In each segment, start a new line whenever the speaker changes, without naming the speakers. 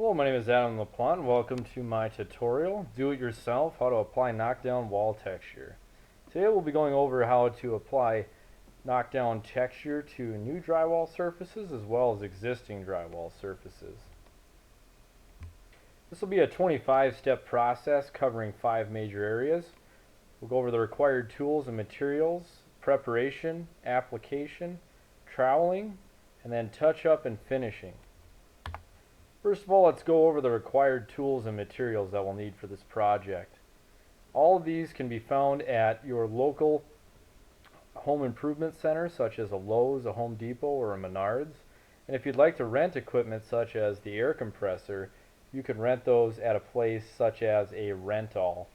Hello, my name is Adam LaPlante. Welcome to my tutorial, Do It Yourself, how to apply knockdown wall texture. Today we'll be going over how to apply knockdown texture to new drywall surfaces as well as existing drywall surfaces. This will be a 25-step process covering 5 major areas. We'll go over the required tools and materials, preparation, application, troweling, and then touch-up and finishing. First of all, let's go over the required tools and materials that we'll need for this project. All of these can be found at your local home improvement center, such as a Lowe's, a Home Depot, or a Menards. And if you'd like to rent equipment such as the air compressor, you can rent those at a place such as a Rental.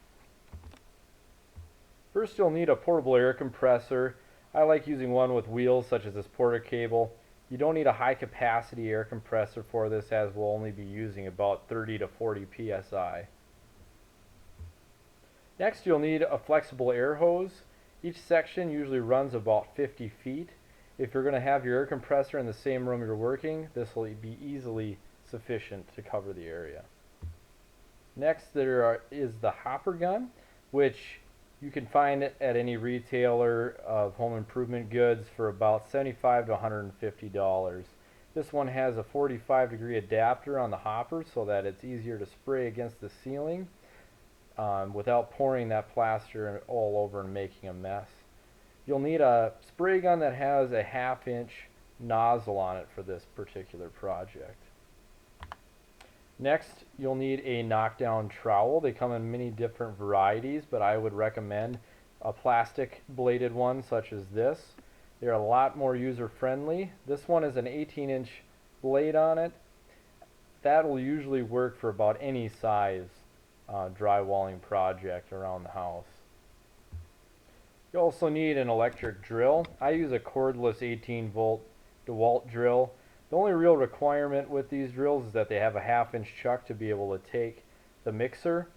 First, you'll need a portable air compressor. I like using one with wheels such as this Porter cable. You don't need a high capacity air compressor for this, as we'll only be using about 30 to 40 psi. Next, you'll need a flexible air hose. Each section usually runs about 50 feet. If you're going to have your air compressor in the same room you're working, this will be easily sufficient to cover the area. Next, there is the hopper gun, which you can find it at any retailer of home improvement goods for about $75 to $150. This one has a 45-degree adapter on the hopper so that it's easier to spray against the ceiling without pouring that plaster all over and making a mess. You'll need a spray gun that has a 1/2-inch nozzle on it for this particular project. Next, you'll need a knockdown trowel. They come in many different varieties, but I would recommend a plastic bladed one such as this. They're a lot more user friendly. This one is an 18-inch blade on it. That will usually work for about any size drywalling project around the house. You also need an electric drill. I use a cordless 18-volt DeWalt drill. The only real requirement with these drills is that they have a 1/2-inch chuck to be able to take the mixer.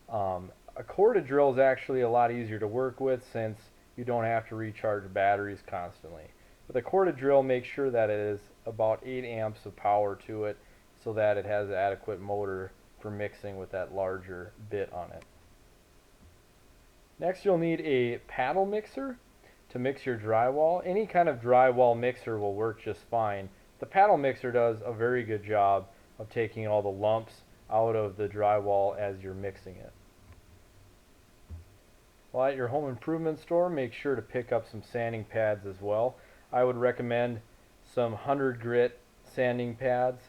A corded drill is actually a lot easier to work with since you don't have to recharge batteries constantly. With a corded drill, make sure that it is about 8 amps of power to it so that it has adequate motor for mixing with that larger bit on it. Next, you'll need a paddle mixer to mix your drywall. Any kind of drywall mixer will work just fine. The paddle mixer does a very good job of taking all the lumps out of the drywall as you're mixing it. While at your home improvement store, make sure to pick up some sanding pads as well. I would recommend some 100 grit sanding pads.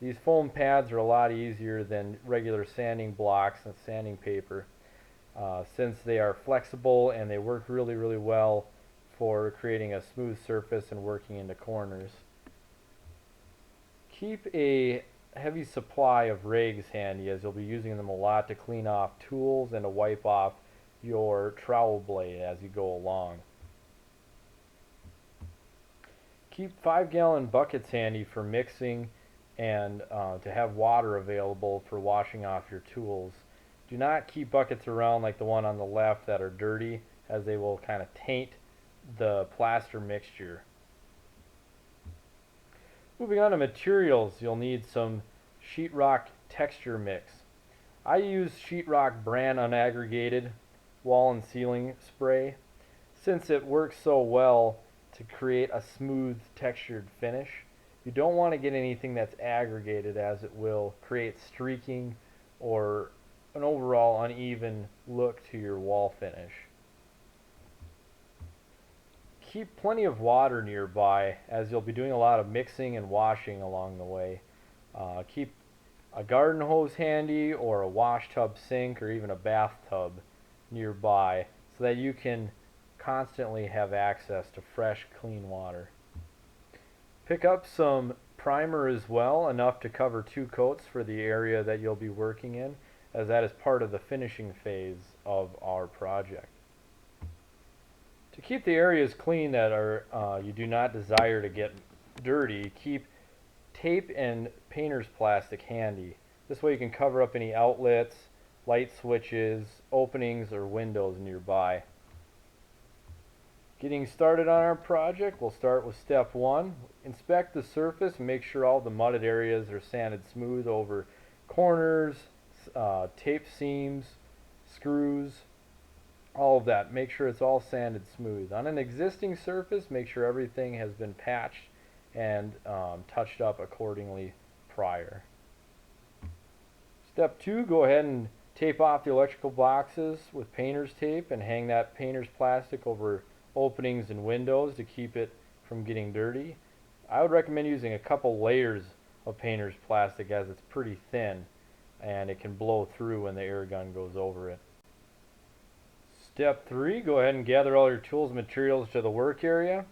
These foam pads are a lot easier than regular sanding blocks and sanding paper since they are flexible and they work really well for creating a smooth surface and working into corners. Keep a heavy supply of rags handy, as you'll be using them a lot to clean off tools and to wipe off your trowel blade as you go along. Keep 5-gallon buckets handy for mixing and to have water available for washing off your tools. Do not keep buckets around like the one on the left that are dirty, as they will kind of taint the plaster mixture. Moving on to materials, you'll need some SHEETROCK texture mix. I use SHEETROCK brand Unaggregated wall and ceiling spray since it works so well to create a smooth textured finish. You don't want to get anything that's aggregated, as it will create streaking or an overall uneven look to your wall finish. Keep plenty of water nearby, as you'll be doing a lot of mixing and washing along the way. Keep a garden hose handy, or a wash tub sink, or even a bathtub nearby so that you can constantly have access to fresh, clean water. Pick up some primer as well, enough to cover 2 coats for the area that you'll be working in, as that is part of the finishing phase of our project. To keep the areas clean that you do not desire to get dirty, keep tape and painter's plastic handy. This way you can cover up any outlets, light switches, openings, or windows nearby. Getting started on our project, we'll start with step 1. Inspect the surface and make sure all the mudded areas are sanded smooth over corners, tape seams, screws, all of that. Make sure it's all sanded smooth. On an existing surface, make sure everything has been patched and touched up accordingly prior. Step 2, go ahead and tape off the electrical boxes with painter's tape and hang that painter's plastic over openings and windows to keep it from getting dirty. I would recommend using a couple layers of painter's plastic as it's pretty thin and it can blow through when the air gun goes over it. Step 3, go ahead and gather all your tools and materials to the work area.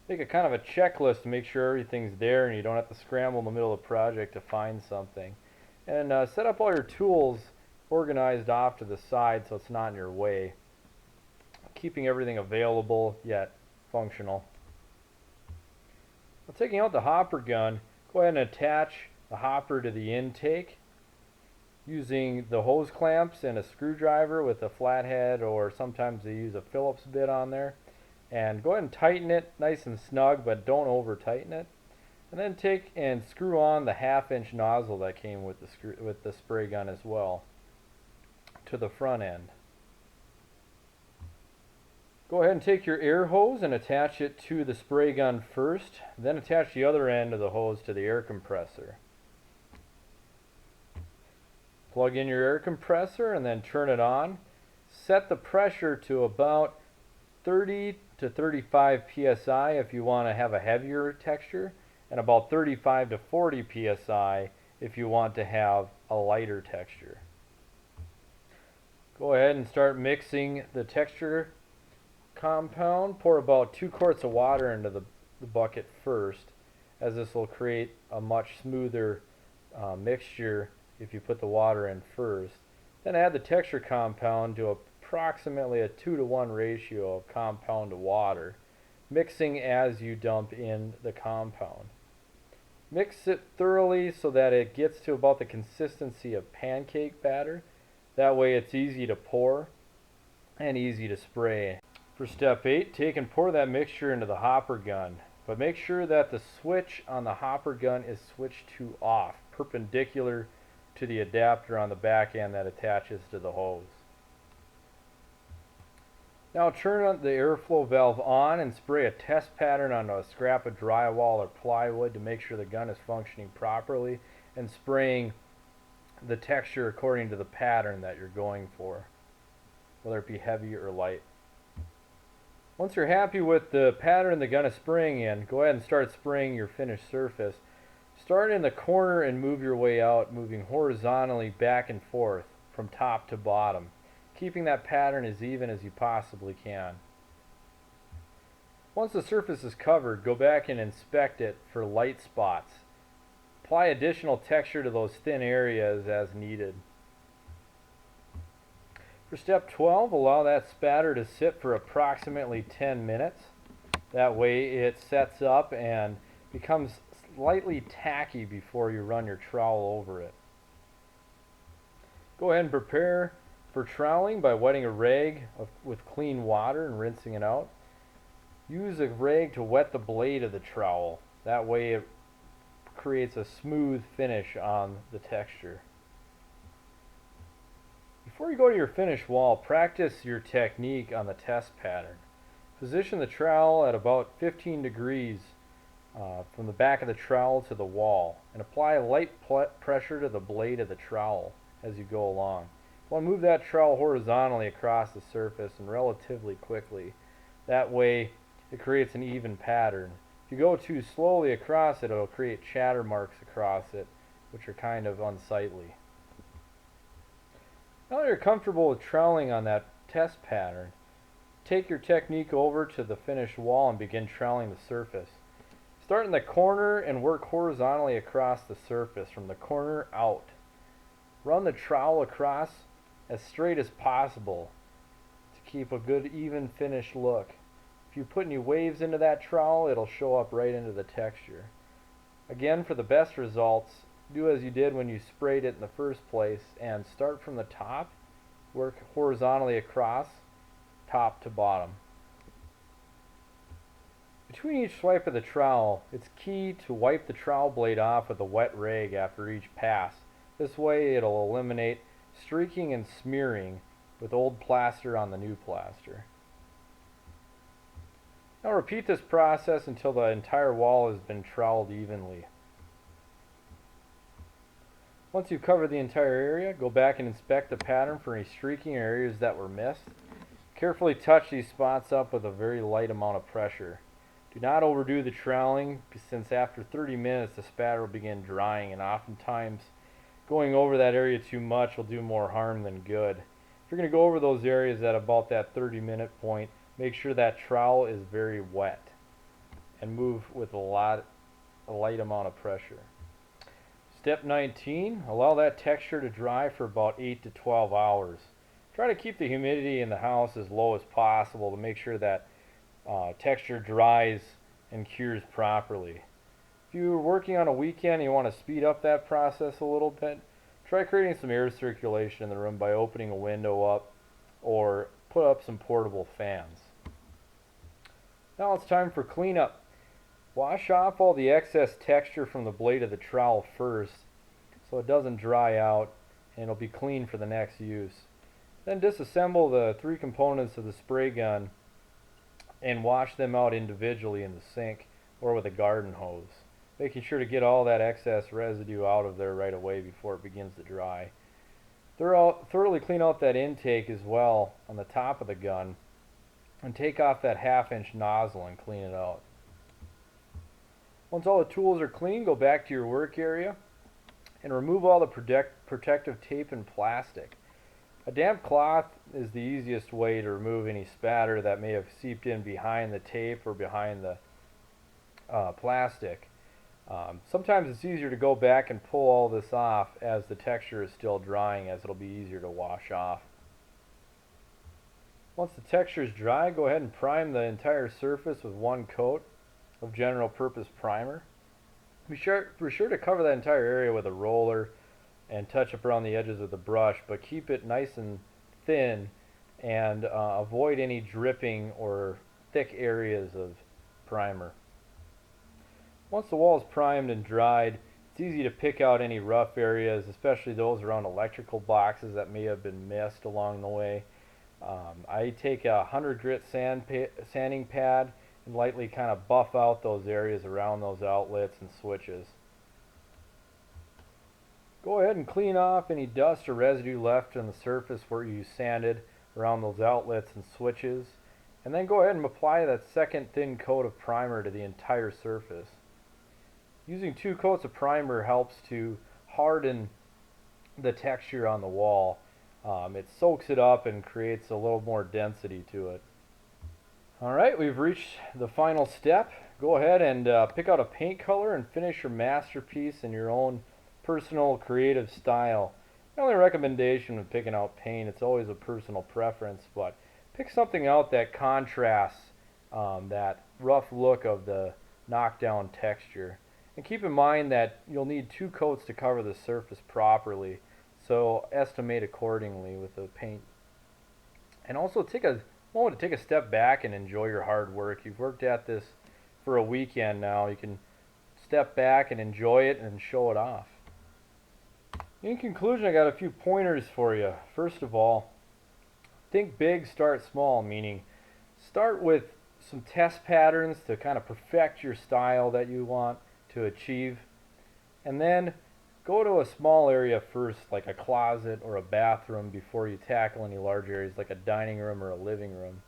Make a kind of a checklist to make sure everything's there and you don't have to scramble in the middle of the project to find something. And set up all your tools organized off to the side so it's not in your way, keeping everything available yet functional. Now, taking out the hopper gun, go ahead and attach the hopper to the intake using the hose clamps and a screwdriver with a flathead, or sometimes they use a Phillips bit on there. And go ahead and tighten it nice and snug, but don't over tighten it. And then take and screw on the 1/2-inch nozzle that came with the spray gun as well to the front end. Go ahead and take your air hose and attach it to the spray gun first, then attach the other end of the hose to the air compressor. Plug in your air compressor and then turn it on. Set the pressure to about 30 to 35 psi if you want to have a heavier texture, and about 35 to 40 psi if you want to have a lighter texture. Go ahead and start mixing the texture compound. Pour about 2 quarts of water into the bucket first, as this will create a much smoother mixture if you put the water in first. Then add the texture compound to approximately a 2-to-1 ratio of compound to water, mixing as you dump in the compound. Mix it thoroughly so that it gets to about the consistency of pancake batter. That way it's easy to pour and easy to spray. For step 8, take and pour that mixture into the hopper gun, but make sure that the switch on the hopper gun is switched to off, perpendicular to the adapter on the back end that attaches to the hose. Now turn on the airflow valve on and spray a test pattern on a scrap of drywall or plywood to make sure the gun is functioning properly, and spraying the texture according to the pattern that you're going for, whether it be heavy or light. Once you're happy with the pattern the gun is spraying in, go ahead and start spraying your finished surface. Start in the corner and move your way out, moving horizontally back and forth from top to bottom, keeping that pattern as even as you possibly can. Once the surface is covered, go back and inspect it for light spots. Apply additional texture to those thin areas as needed. For step 12, allow that spatter to sit for approximately 10 minutes. That way it sets up and becomes slightly tacky before you run your trowel over it. Go ahead and prepare for troweling by wetting a rag with clean water and rinsing it out. Use a rag to wet the blade of the trowel. That way it creates a smooth finish on the texture. Before you go to your finished wall, practice your technique on the test pattern. Position the trowel at about 15 degrees from the back of the trowel to the wall, and apply light pressure to the blade of the trowel as you go along. You want to move that trowel horizontally across the surface and relatively quickly. That way it creates an even pattern. If you go too slowly across it, it'll create chatter marks across it, which are kind of unsightly. Now that you're comfortable with troweling on that test pattern, take your technique over to the finished wall and begin troweling the surface. Start in the corner and work horizontally across the surface from the corner out. Run the trowel across as straight as possible to keep a good even finish look. If you put any waves into that trowel, it'll show up right into the texture. Again, for the best results, do as you did when you sprayed it in the first place and start from the top, work horizontally across, top to bottom. Between each swipe of the trowel, it's key to wipe the trowel blade off with a wet rag after each pass. This way it'll eliminate streaking and smearing with old plaster on the new plaster. Now repeat this process until the entire wall has been troweled evenly. Once you've covered the entire area, go back and inspect the pattern for any streaking or areas that were missed. Carefully touch these spots up with a very light amount of pressure. Do not overdo the troweling, since after 30 minutes the spatter will begin drying, and oftentimes going over that area too much will do more harm than good. If you're going to go over those areas at about that 30-minute point, make sure that trowel is very wet and move with a light amount of pressure. Step 19, allow that texture to dry for about 8 to 12 hours. Try to keep the humidity in the house as low as possible to make sure that texture dries and cures properly. If you're working on a weekend and you want to speed up that process a little bit, try creating some air circulation in the room by opening a window up or put up some portable fans. Now it's time for cleanup. Wash off all the excess texture from the blade of the trowel first so it doesn't dry out and it'll be clean for the next use. Then disassemble the 3 components of the spray gun and wash them out individually in the sink or with a garden hose, making sure to get all that excess residue out of there right away before it begins to dry. Thoroughly clean out that intake as well on the top of the gun and take off that 1/2-inch nozzle and clean it out. Once all the tools are clean, go back to your work area and remove all the protective tape and plastic. A damp cloth is the easiest way to remove any spatter that may have seeped in behind the tape or behind the plastic. Sometimes it's easier to go back and pull all this off as the texture is still drying, as it'll be easier to wash off. Once the texture is dry, go ahead and prime the entire surface with 1 coat of general purpose primer. Be sure to cover that entire area with a roller and touch up around the edges of the brush, but keep it nice and thin and avoid any dripping or thick areas of primer. Once the wall is primed and dried, it's easy to pick out any rough areas, especially those around electrical boxes that may have been missed along the way. I take a 100 grit sanding pad and lightly kind of buff out those areas around those outlets and switches. Go ahead and clean off any dust or residue left on the surface where you sanded around those outlets and switches, and then go ahead and apply that second thin coat of primer to the entire surface. Using 2 coats of primer helps to harden the texture on the wall. It soaks it up and creates a little more density to it. Alright, we've reached the final step. Go ahead and pick out a paint color and finish your masterpiece in your own personal creative style. My only recommendation when picking out paint, it's always a personal preference, but pick something out that contrasts that rough look of the knockdown texture. And keep in mind that you'll need 2 coats to cover the surface properly, so estimate accordingly with the paint. And also take a moment to take a step back and enjoy your hard work. You've worked at this for a weekend now. You can step back and enjoy it and show it off. In conclusion, I got a few pointers for you. First of all, think big, start small, meaning start with some test patterns to kind of perfect your style that you want to achieve, and then go to a small area first, like a closet or a bathroom, before you tackle any large areas like a dining room or a living room.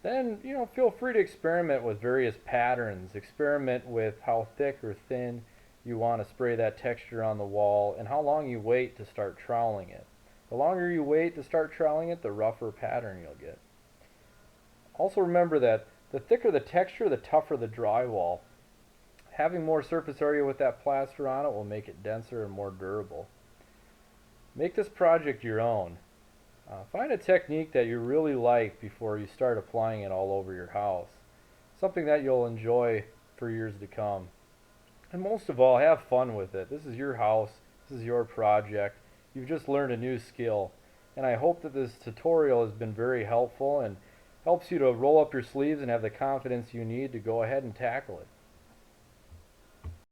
Then, feel free to experiment with various patterns. Experiment with how thick or thin you want to spray that texture on the wall and how long you wait to start troweling it. The longer you wait to start troweling it, the rougher pattern you'll get. Also remember that the thicker the texture, the tougher the drywall. Having more surface area with that plaster on it will make it denser and more durable. Make this project your own. Find a technique that you really like before you start applying it all over your house. Something that you'll enjoy for years to come. And most of all, have fun with it. This is your house. This is your project. You've just learned a new skill. And I hope that this tutorial has been very helpful, and helps you to roll up your sleeves and have the confidence you need to go ahead and tackle it.